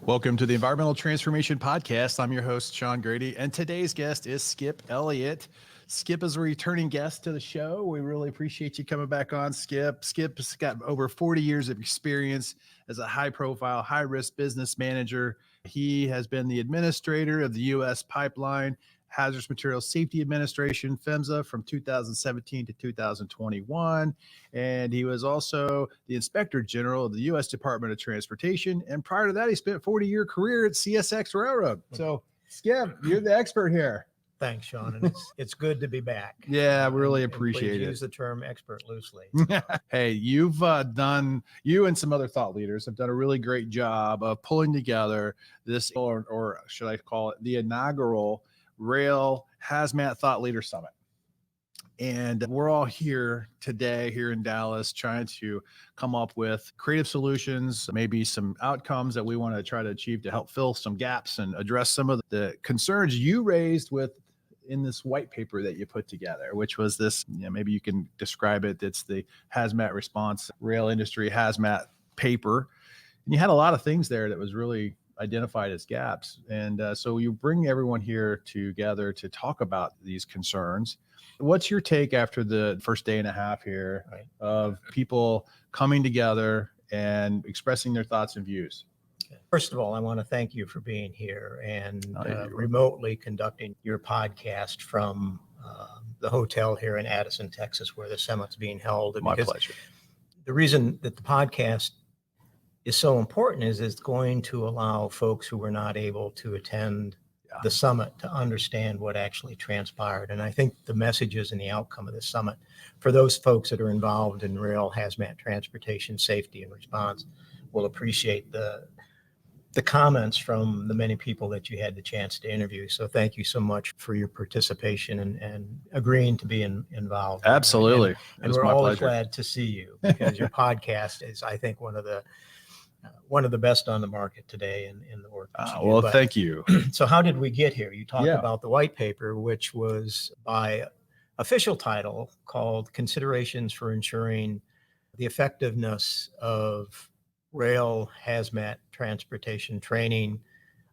Welcome to the Environmental Transformation Podcast. I'm your host, Sean Grady, and today's guest is Skip Elliott. Skip is a returning guest to the show. We really appreciate you coming back on, Skip. Skip's got over 40 years of experience as a high-profile, high-risk business manager. He has been the administrator of the U.S. Pipeline Hazardous Materials Safety Administration, PHMSA, from 2017 to 2021. And he was also the Inspector General of the U.S. Department of Transportation. And prior to that, he spent a 40-year career at CSX Railroad. So, Skip, you're the expert here. Thanks, Sean. And it's good to be back. Yeah, we really appreciate it. Use the term expert loosely. Hey, you and some other thought leaders have done a really great job of pulling together this, or should I call it the inaugural Rail Hazmat Thought Leader Summit. And we're all here today, here in Dallas, trying to come up with creative solutions, maybe some outcomes that we want to try to achieve to help fill some gaps and address some of the concerns you raised in this white paper that you put together, which was this, maybe you can describe it. It's the Hazmat Response Rail Industry Hazmat paper. And you had a lot of things there that was really identified as gaps. And so you bring everyone here together to talk about these concerns. What's your take after the first day and a half here of people coming together and expressing their thoughts and views? First of all, I want to thank you for being here and remotely conducting your podcast from the hotel here in Addison, Texas, where the summit's being held. My pleasure. The reason that the podcast is so important is it's going to allow folks who were not able to attend the summit to understand what actually transpired. And I think the messages and the outcome of the summit for those folks that are involved in rail hazmat transportation safety and response will appreciate the comments from the many people that you had the chance to interview. So thank you so much for your participation and agreeing to be involved. Absolutely. And we're always glad to see you because your podcast is, I think, one of the best on the market today in the work. Well, thank you. So how did we get here? You talked about the white paper, which was by official title called Considerations for Ensuring the Effectiveness of Rail Hazmat Transportation Training,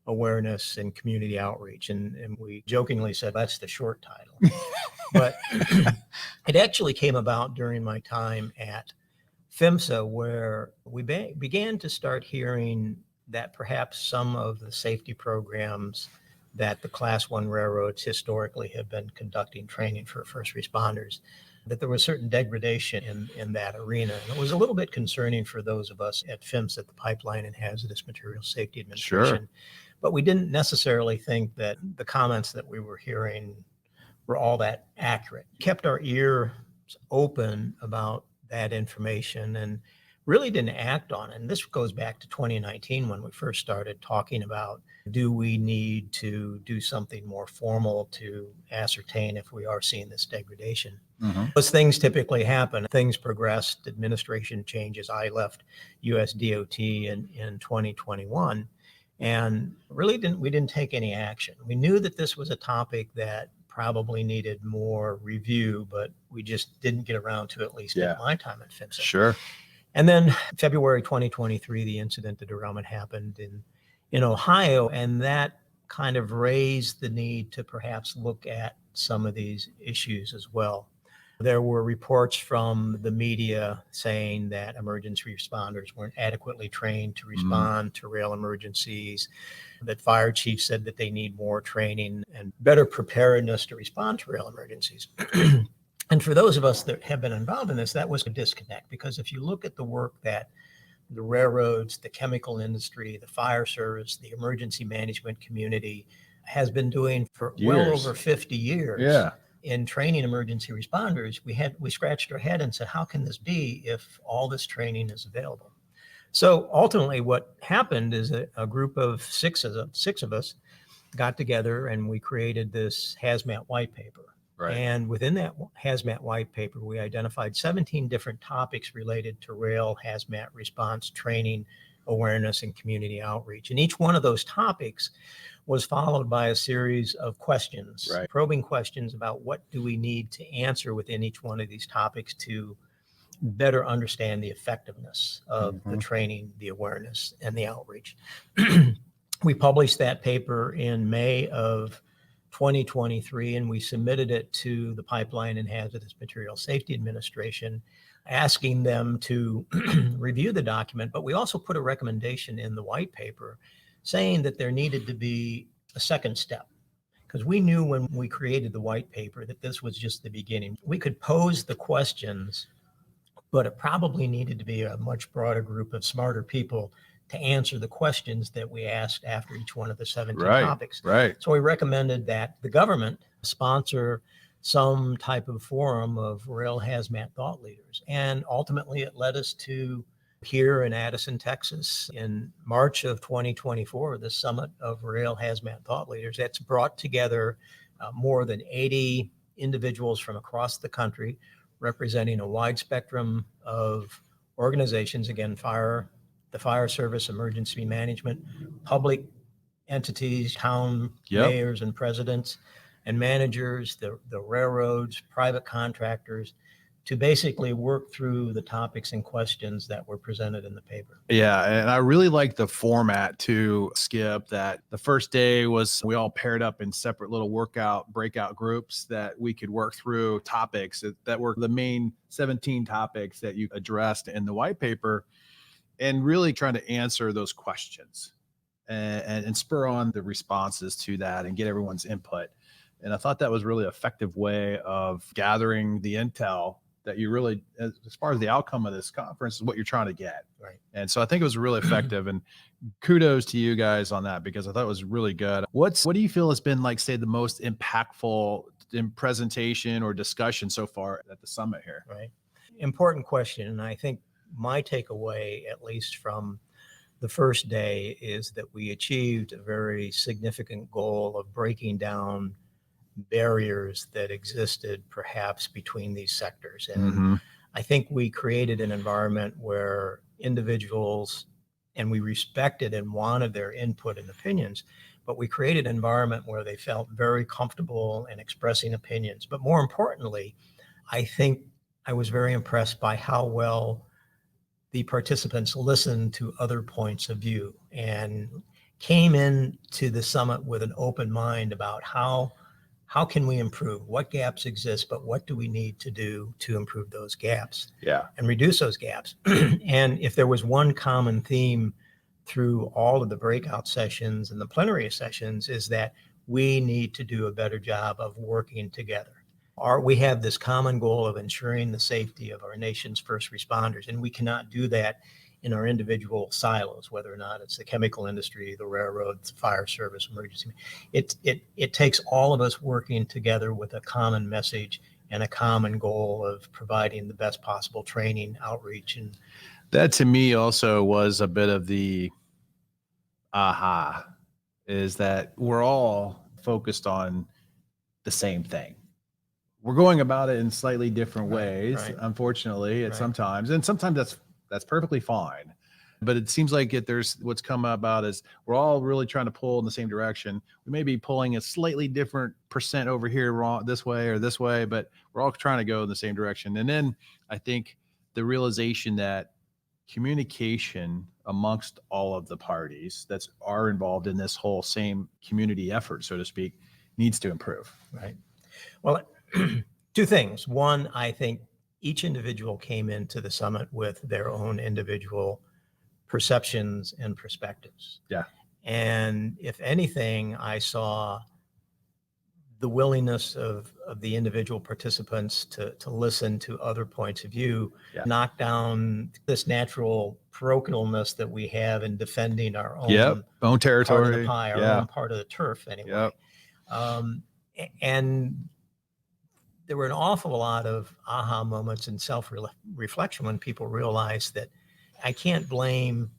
Awareness, and Community Outreach. And we jokingly said that's the short title. But it actually came about during my time at PHMSA, where we began to start hearing that perhaps some of the safety programs that the Class 1 railroads historically have been conducting training for first responders, that there was certain degradation in that arena. And it was a little bit concerning for those of us at PHMSA, the Pipeline and Hazardous Materials Safety Administration. Sure. But we didn't necessarily think that the comments that we were hearing were all that accurate. Kept our ears open about that information and really didn't act on it. And this goes back to 2019 when we first started talking about, do we need to do something more formal to ascertain if we are seeing this degradation? Mm-hmm. Those things typically happen. Things progressed, administration changes. I left US DOT in 2021 and really we didn't take any action. We knew that this was a topic that probably needed more review, but we just didn't get around to at least at my time at PHMSA. Sure. And then February 2023, the incident, the derailment happened in Ohio, and that kind of raised the need to perhaps look at some of these issues as well. There were reports from the media saying that emergency responders weren't adequately trained to respond to rail emergencies, that fire chiefs said that they need more training and better preparedness to respond to rail emergencies. And for those of us that have been involved in this, that was a disconnect, because if you look at the work that the railroads, the chemical industry, the fire service, the emergency management community has been doing for well over 50 years in training emergency responders, we scratched our head and said, how can this be if all this training is available? So ultimately what happened is a group of six of us got together and we created this hazmat white paper. Right. And within that hazmat white paper, we identified 17 different topics related to rail hazmat response training, awareness, and community outreach. And each one of those topics was followed by a series of questions, probing questions about what do we need to answer within each one of these topics to better understand the effectiveness of the Mhm. training, the awareness, and the outreach. We published that paper in May of 2023, and we submitted it to the Pipeline and Hazardous Materials Safety Administration, asking them to review the document. But we also put a recommendation in the white paper saying that there needed to be a second step, because we knew when we created the white paper that this was just the beginning. We could pose the questions, but it probably needed to be a much broader group of smarter people to answer the questions that we asked after each one of the 17 topics. Right. So we recommended that the government sponsor some type of forum of rail hazmat thought leaders. And ultimately it led us to here in Addison, Texas, in March of 2024, the Summit of Rail Hazmat Thought Leaders. That's brought together more than 80 individuals from across the country, representing a wide spectrum of organizations, again, the fire service, emergency management, public entities, town mayors and presidents and managers, the railroads, private contractors, to basically work through the topics and questions that were presented in the paper. Yeah, and I really like the format too, Skip, that the first day was we all paired up in separate little breakout groups that we could work through topics that were the main 17 topics that you addressed in the white paper, and really trying to answer those questions and spur on the responses to that and get everyone's input. And I thought that was really effective way of gathering the intel that you really, as far as the outcome of this conference, is what you're trying to get. Right. And so I think it was really effective, and kudos to you guys on that, because I thought it was really good. What do you feel has been, like, say, the most impactful in presentation or discussion so far at the summit here? Right. Important question. And I think my takeaway, at least from the first day, is that we achieved a very significant goal of breaking down barriers that existed perhaps between these sectors. And I think we created an environment where individuals, and we respected and wanted their input and opinions, but we created an environment where they felt very comfortable in expressing opinions. But more importantly, I think I was very impressed by how well the participants listened to other points of view and came into the summit with an open mind about how can we improve, what gaps exist, but what do we need to do to improve those gaps and reduce those gaps. And if there was one common theme through all of the breakout sessions and the plenary sessions, is that we need to do a better job of working together. We have this common goal of ensuring the safety of our nation's first responders, and we cannot do that in our individual silos, whether or not it's the chemical industry, the railroads, fire service, emergency. It takes all of us working together with a common message and a common goal of providing the best possible training, outreach. And that to me also was a bit of the aha, is that we're all focused on the same thing. We're going about it in slightly different ways, unfortunately, at sometimes, and sometimes that's perfectly fine. But it seems like there's what's come about is we're all really trying to pull in the same direction. We may be pulling a slightly different percent over here, wrong this way or this way, but we're all trying to go in the same direction. And then I think the realization that communication amongst all of the parties that are involved in this whole same community effort, so to speak, needs to improve. Right. Well, two things. One, I think each individual came into the summit with their own individual perceptions and perspectives. Yeah. And if anything, I saw the willingness of the individual participants to listen to other points of view, knock down this natural parochialness that we have in defending our own territory, part of the pie, our own part of the turf anyway. And there were an awful lot of aha moments and self-reflection when people realized that I can't blame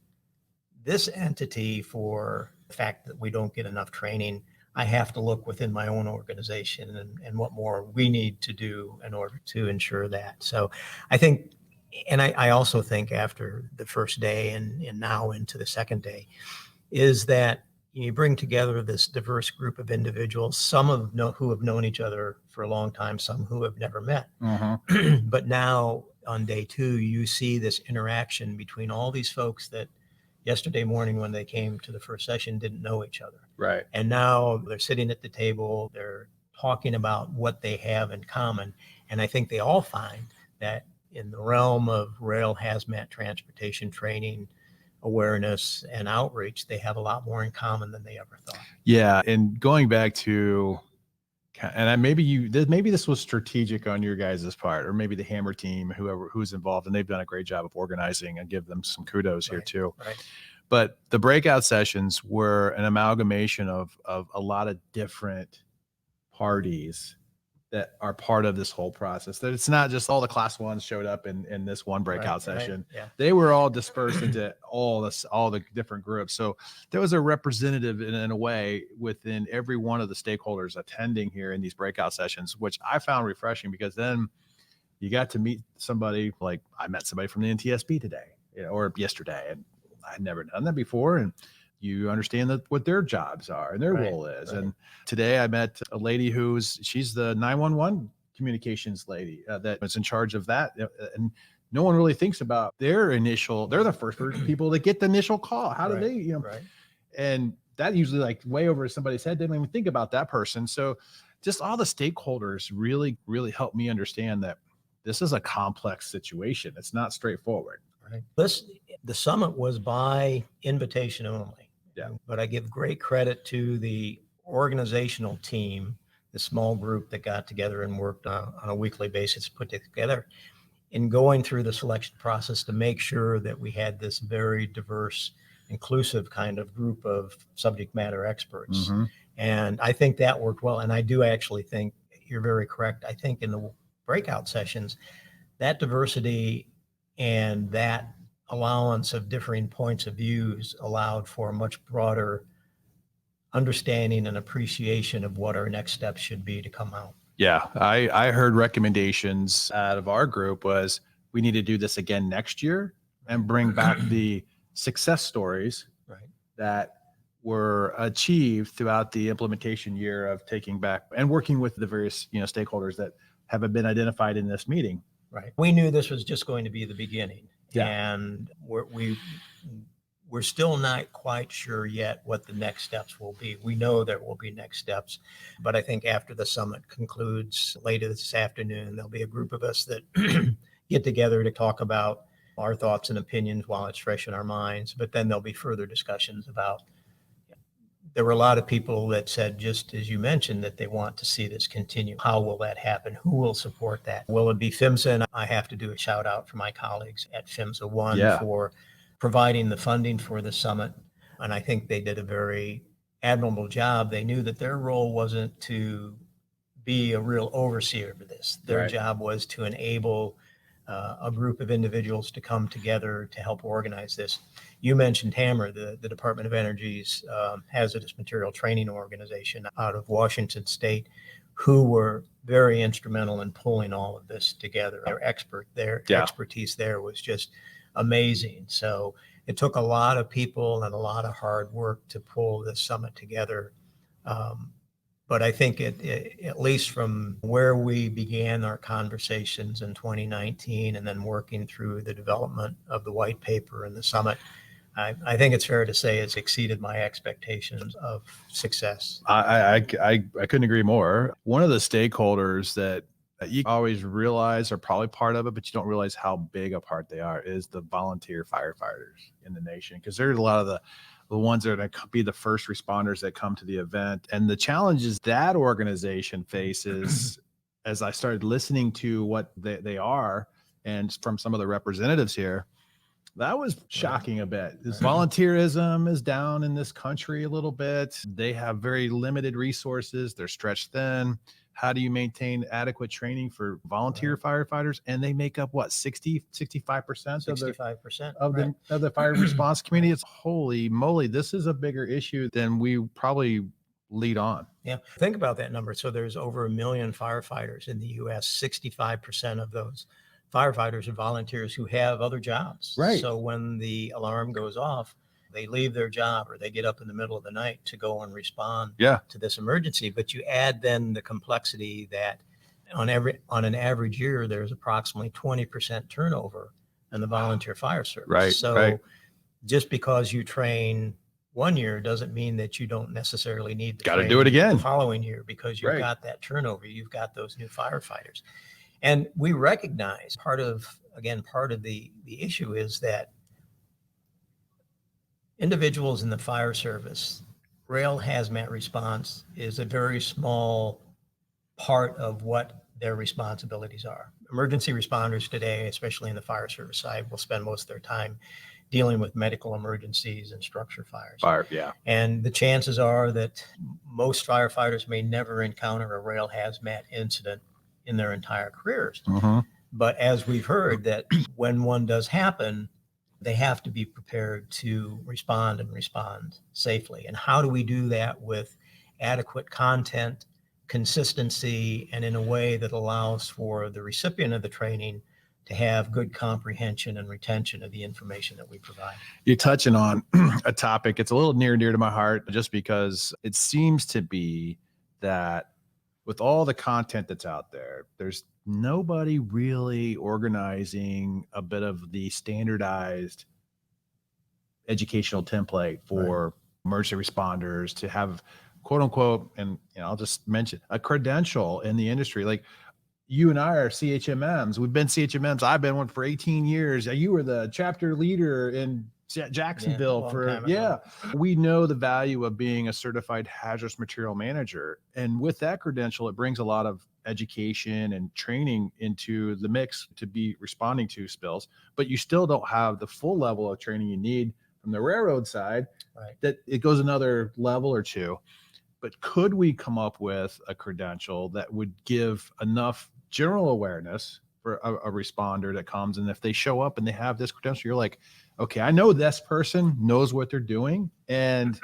this entity for the fact that we don't get enough training. I have to look within my own organization and what more we need to do in order to ensure that. So I think, and I also think after the first day and now into the second day, is that you bring together this diverse group of individuals, some who have known each other for a long time, some who have never met. But now on day 2, you see this interaction between all these folks that yesterday morning when they came to the first session didn't know each other. Right. And now they're sitting at the table, they're talking about what they have in common. And I think they all find that in the realm of rail hazmat transportation training, awareness, and outreach, they have a lot more in common than they ever thought. Yeah. And going back to, and maybe this was strategic on your guys' part, or maybe the Hammer team, who's involved, and they've done a great job of organizing, and give them some kudos here too. Right. But the breakout sessions were an amalgamation of a lot of different parties that are part of this whole process. That it's not just all the class ones showed up in this one breakout session. Right. Yeah. They were all dispersed into all the different groups. So there was a representative in a way within every one of the stakeholders attending here in these breakout sessions, which I found refreshing, because then you got to meet somebody. Like I met somebody from the NTSB today, or yesterday, and I'd never done that before. And you understand what their jobs are and their role is. Right. And today I met a lady she's the 911 communications lady that was in charge of that. And no one really thinks about they're the first people that get the initial call. How do they, Right. And that usually like way over somebody's head. They don't even think about that person. So just all the stakeholders really, really helped me understand that this is a complex situation. It's not straightforward. Right. The summit was by invitation only. Yeah. But I give great credit to the organizational team, the small group that got together and worked on a weekly basis, put it together in going through the selection process to make sure that we had this very diverse, inclusive kind of group of subject matter experts. Mm-hmm. And I think that worked well. And I do actually think you're very correct. I think in the breakout sessions, that diversity and that allowance of differing points of views allowed for a much broader understanding and appreciation of what our next steps should be to come out. Yeah, I heard recommendations out of our group was we need to do this again next year and bring back the success stories that were achieved throughout the implementation year of taking back and working with the various stakeholders that have been identified in this meeting. Right. We knew this was just going to be the beginning. Yeah. And we're still not quite sure yet what the next steps will be. We know there will be next steps, but I think after the summit concludes later this afternoon, there'll be a group of us that get together to talk about our thoughts and opinions while it's fresh in our minds. But then there'll be further discussions about. There were a lot of people that said, just as you mentioned, that they want to see this continue. How will that happen? Who will support that? Will it be PHMSA? And I have to do a shout out for my colleagues at PHMSA One for providing the funding for the summit. And I think they did a very admirable job. They knew that their role wasn't to be a real overseer for this. Their job was to enable a group of individuals to come together to help organize this. You mentioned Hammer, the Department of Energy's hazardous material training organization out of Washington State, who were very instrumental in pulling all of this together. Their expertise there was just amazing. So it took a lot of people and a lot of hard work to pull this summit together. But I think at least from where we began our conversations in 2019 and then working through the development of the white paper and the summit, I think it's fair to say it's exceeded my expectations of success. I couldn't agree more. One of the stakeholders that you always realize are probably part of it, but you don't realize how big a part they are, is the volunteer firefighters in the nation. Because there's a lot of the ones that are going to be the first responders that come to the event. And the challenges that organization faces, as I started listening to what they are, and from some of the representatives here, that was shocking a bit. This volunteerism is down in this country a little bit. They have very limited resources. They're stretched thin. How do you maintain adequate training for volunteer firefighters? And they make up what, 65% 65% of the fire response community. It's holy moly. This is a bigger issue than we probably lead on. Yeah. Think about that number. So there's over 1 million firefighters in the US. 65% of those firefighters are volunteers who have other jobs. Right. So when the alarm goes off, they leave their job or they get up in the middle of the night to go and respond to this emergency. But you add then the complexity that on an average year, there's approximately 20% turnover in the volunteer fire service. Right. So right. just because you train 1 year doesn't mean that you don't necessarily need to Got to train do it again the following year, because you've Right. got that turnover, you've got those new firefighters. And we recognize part of the issue is that individuals in the fire service, rail hazmat response is a very small part of what their responsibilities are. Emergency responders today, especially in the fire service side, will spend most of their time dealing with medical emergencies and structure fires. Yeah. And the chances are that most firefighters may never encounter a rail hazmat incident in their entire careers. But as we've heard, that when one does happen, they have to be prepared to respond and respond safely. And how do we do that with adequate content, consistency, and in a way that allows for the recipient of the training to have good comprehension and retention of the information that we provide? You're touching on a topic. It's a little near and dear to my heart, just because it seems to be that with all the content that's out there, there's nobody really organizing a bit of the standardized educational template for emergency responders to have, quote unquote, and I'll just mention, a credential in the industry. Like, you and I are CHMMs. We've been CHMMs. I've been one for 18 years. You were the chapter leader in Jacksonville We know the value of being a certified hazardous material manager. And with that credential, it brings a lot of education and training into the mix to be responding to spills, but you still don't have the full level of training you need from the railroad side. That it goes another level or two. But could we come up with a credential that would give enough general awareness for a responder that comes, and if they show up and they have this credential, you're like, okay, I know this person knows what they're doing, and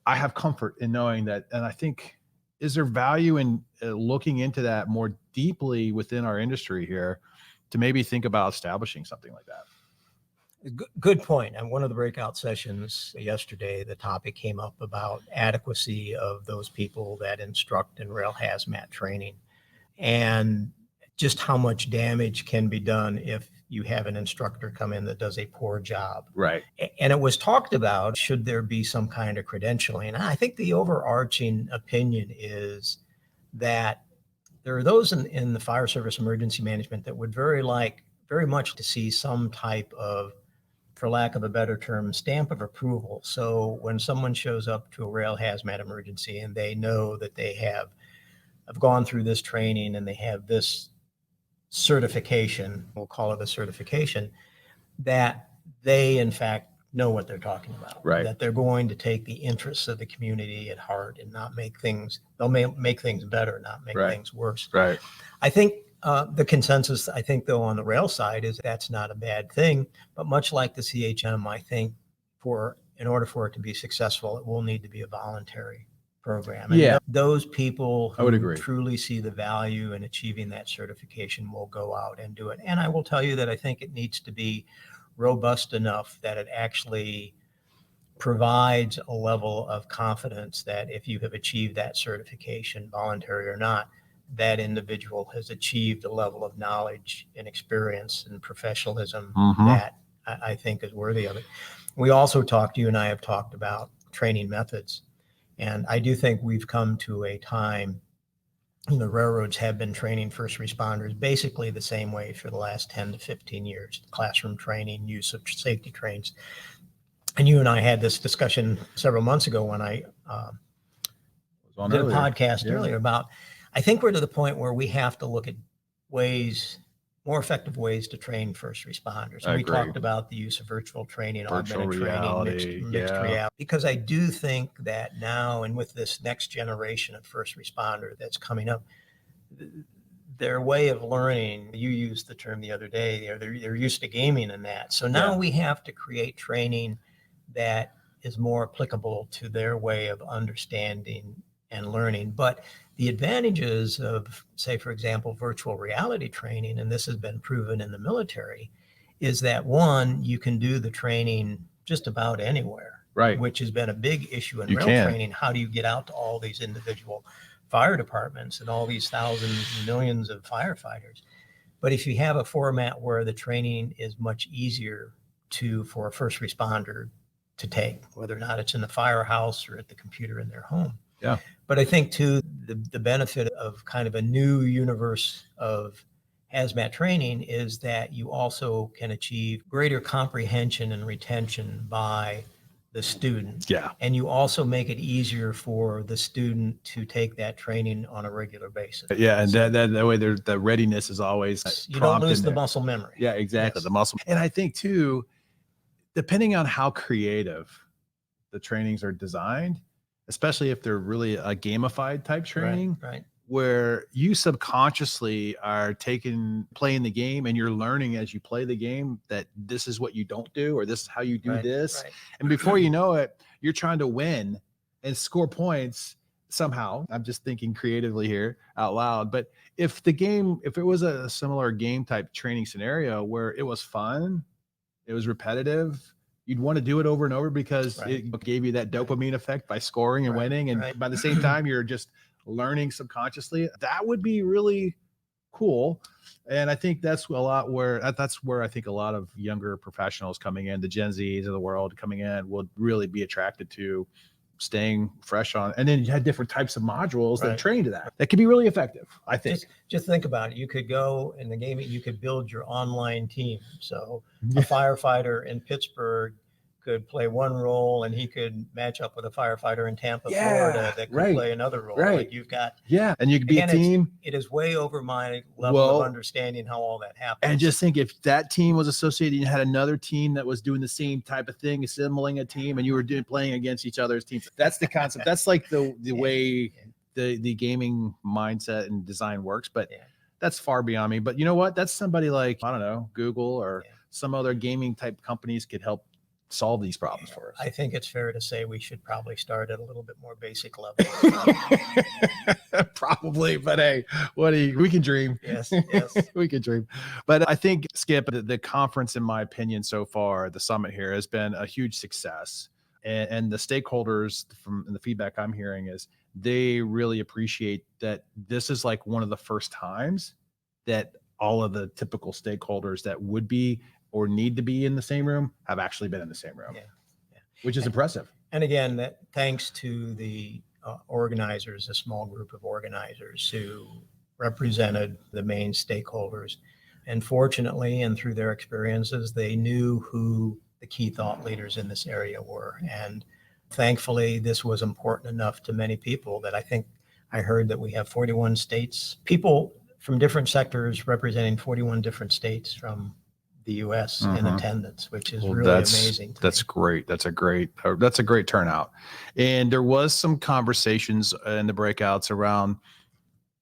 I have comfort in knowing that. And I think, is there value in looking into that more deeply within our industry here to maybe think about establishing something like that? Good point. And one of the breakout sessions yesterday, the topic came up about adequacy of those people that instruct in rail hazmat training, and just how much damage can be done if you have an instructor come in that does a poor job. Right. And it was talked about, should there be some kind of credentialing? And I think the overarching opinion is that there are those in the fire service emergency management that would very much to see some type of, for lack of a better term, stamp of approval. So when someone shows up to a rail hazmat emergency and they know that they have gone through this training and they have this certification, we'll call it a certification, that they in fact know what they're talking about. Right. That they're going to take the interests of the community at heart and not make things, they'll make things better, not make things worse. Right. I think the consensus, I think, though, on the rail side is that's not a bad thing. But much like the CHM, I think in order for it to be successful, it will need to be a voluntary program. And those people I would who agree. truly see the value in achieving that certification will go out and do it. And I will tell you that I think it needs to be robust enough that it actually provides a level of confidence that if you have achieved that certification, voluntary or not, that individual has achieved a level of knowledge and experience and professionalism that I think is worthy of it. We also you and I have talked about training methods. And I do think we've come to a time, the railroads have been training first responders basically the same way for the last 10 to 15 years, classroom training, use of safety trains. And you and I had this discussion several months ago when I did a podcast earlier about, I think we're to the point where we have to look at more effective ways to train first responders. And we talked about the use of virtual training, augmented training, mixed reality, because I do think that now, and with this next generation of first responder that's coming up, their way of learning, you used the term the other day, they're used to gaming in that. So now we have to create training that is more applicable to their way of understanding and learning. But the advantages of, say, for example, virtual reality training, and this has been proven in the military, is that one, you can do the training just about anywhere, which has been a big issue in rail training. How do you get out to all these individual fire departments and all these thousands, millions of firefighters. But if you have a format where the training is much easier for a first responder to take, whether or not it's in the firehouse or at the computer in their home. Yeah. But I think too, the benefit of kind of a new universe of hazmat training is that you also can achieve greater comprehension and retention by the student. Yeah. And you also make it easier for the student to take that training on a regular basis. Yeah. And that way the readiness is always, you don't lose the muscle memory. Yeah, exactly. Yes. The muscle. And I think too, depending on how creative the trainings are designed, especially if they're really a gamified type training, right. Where you subconsciously are playing the game and you're learning as you play the game that this is what you don't do, or this is how you do this. Right. And before you know it, you're trying to win and score points somehow. I'm just thinking creatively here out loud. But if it was a similar game type training scenario where it was fun, it was repetitive, you'd want to do it over and over because it gave you that dopamine effect by scoring and winning. And by the same time, you're just learning subconsciously. That would be really cool. And I think that's where I think a lot of younger professionals coming in, the Gen Zs of the world coming in, would really be attracted to staying fresh on. And then you had different types of modules that train to that. That could be really effective, I think. Just think about it. You could go in the game, you could build your online team. So a firefighter in Pittsburgh could play one role and he could match up with a firefighter in Tampa, Florida that could play another role. Like you've got, and you could be a team. It is way over my level of understanding how all that happens. And just think, if that team was associated, you had another team that was doing the same type of thing, assembling a team, and you were playing against each other's teams. That's the concept. That's like the way the gaming mindset and design works. But that's far beyond me. But you know what? That's somebody like, I don't know, Google or some other gaming type companies could help solve these problems for us. I think it's fair to say we should probably start at a little bit more basic level. Probably, but hey, we can dream. Yes, we can dream. But I think, Skip, the conference, in my opinion, so far, the summit here has been a huge success. And the stakeholders, from the feedback I'm hearing, is they really appreciate that this is like one of the first times that all of the typical stakeholders that would be or need to be in the same room have actually been in the same room, which is impressive. And again, that thanks to the organizers, a small group of organizers who represented the main stakeholders. And fortunately, and through their experiences, they knew who the key thought leaders in this area were. And thankfully, this was important enough to many people that I think I heard that we have 41 states, people from different sectors representing 41 different states from the U.S. in attendance, which is really amazing. That's great. That's a great turnout. And there was some conversations in the breakouts around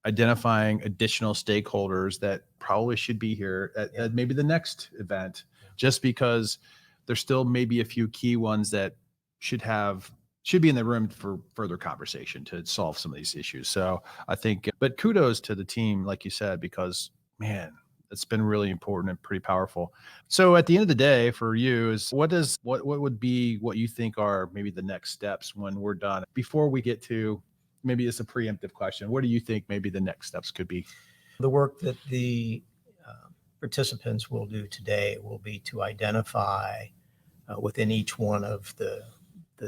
identifying additional stakeholders that probably should be here at maybe the next event, just because there's still maybe a few key ones that should be in the room for further conversation to solve some of these issues. So I think, but kudos to the team, like you said, because man, it's been really important and pretty powerful. So at the end of the day, for you, is what would be what you think are maybe the next steps when we're done? Before we get to, maybe it's a preemptive question, what do you think maybe the next steps could be? The work that the participants will do today will be to identify within each one of the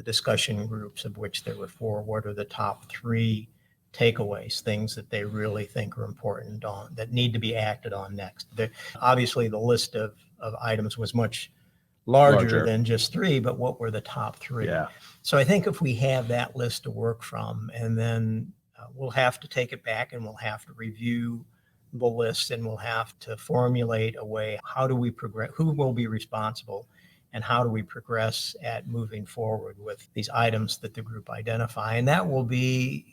discussion groups, of which there were 4, what are the top 3 takeaways, things that they really think are important that need to be acted on next. Obviously, the list of items was much larger than just 3, but what were the top 3? Yeah. So I think if we have that list to work from, and then we'll have to take it back and we'll have to review the list, and we'll have to formulate a way, how do we progress, who will be responsible, and how do we progress at moving forward with these items that the group identify. And that will be,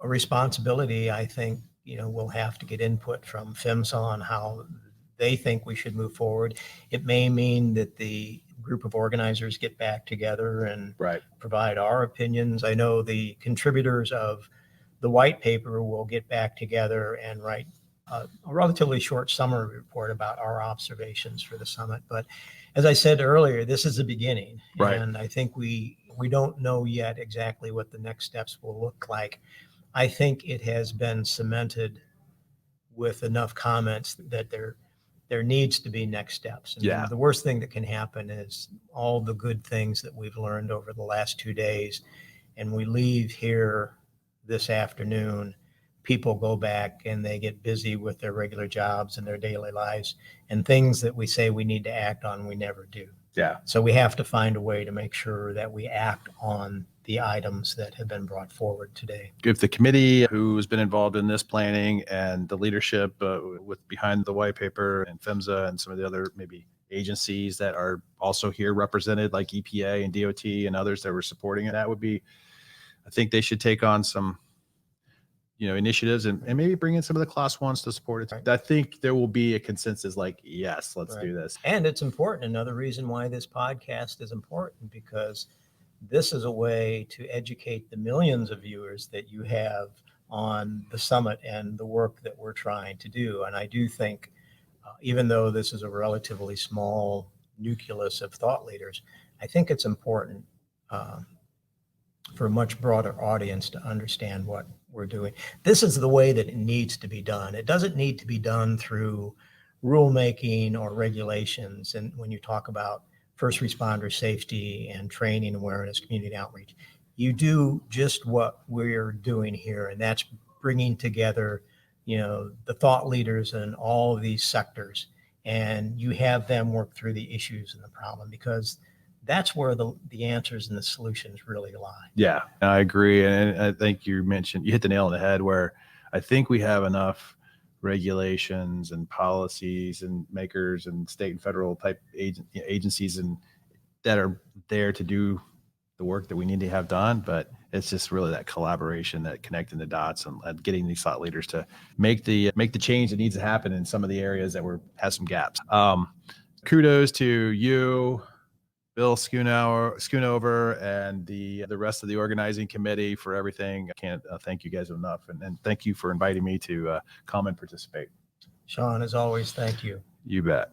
a responsibility. I think, we'll have to get input from PHMSA on how they think we should move forward. It may mean that the group of organizers get back together and provide our opinions. I know the contributors of the white paper will get back together and write a relatively short summary report about our observations for the summit. But as I said earlier, this is the beginning. And I think we don't know yet exactly what the next steps will look like. I think it has been cemented with enough comments that there needs to be next steps. And Yeah. the worst thing that can happen is all the good things that we've learned over the last 2 days, and we leave here this afternoon, people go back and they get busy with their regular jobs and their daily lives, and things that we say we need to act on, we never do. Yeah. So we have to find a way to make sure that we act on the items that have been brought forward today. If the committee who's been involved in this planning and the leadership with behind the white paper and PHMSA and some of the other maybe agencies that are also here represented, like EPA and DOT and others that were supporting it, that would be, I think they should take on some, initiatives and maybe bring in some of the class ones to support it. Right. I think there will be a consensus like, yes, let's Right. do this. And it's important. Another reason why this podcast is important, because this is a way to educate the millions of viewers that you have on the summit and the work that we're trying to do. And I do think, even though this is a relatively small nucleus of thought leaders, I think it's important for a much broader audience to understand what we're doing. This is the way that it needs to be done. It doesn't need to be done through rulemaking or regulations. And when you talk about first responder safety and training, awareness, community outreach, you do just what we're doing here, and that's bringing together, the thought leaders in all of these sectors, and you have them work through the issues and the problem, because that's where the answers and the solutions really lie. Yeah, I agree. And I think you hit the nail on the head, where I think we have enough regulations and policies and makers and state and federal type agencies and that are there to do the work that we need to have done. But it's just really that collaboration, that connecting the dots and getting these thought leaders to make the change that needs to happen in some of the areas that has some gaps. Kudos to you, Bill Schoonover, and the rest of the organizing committee for everything. I can't thank you guys enough. And thank you for inviting me to come and participate. Sean, as always, thank you. You bet.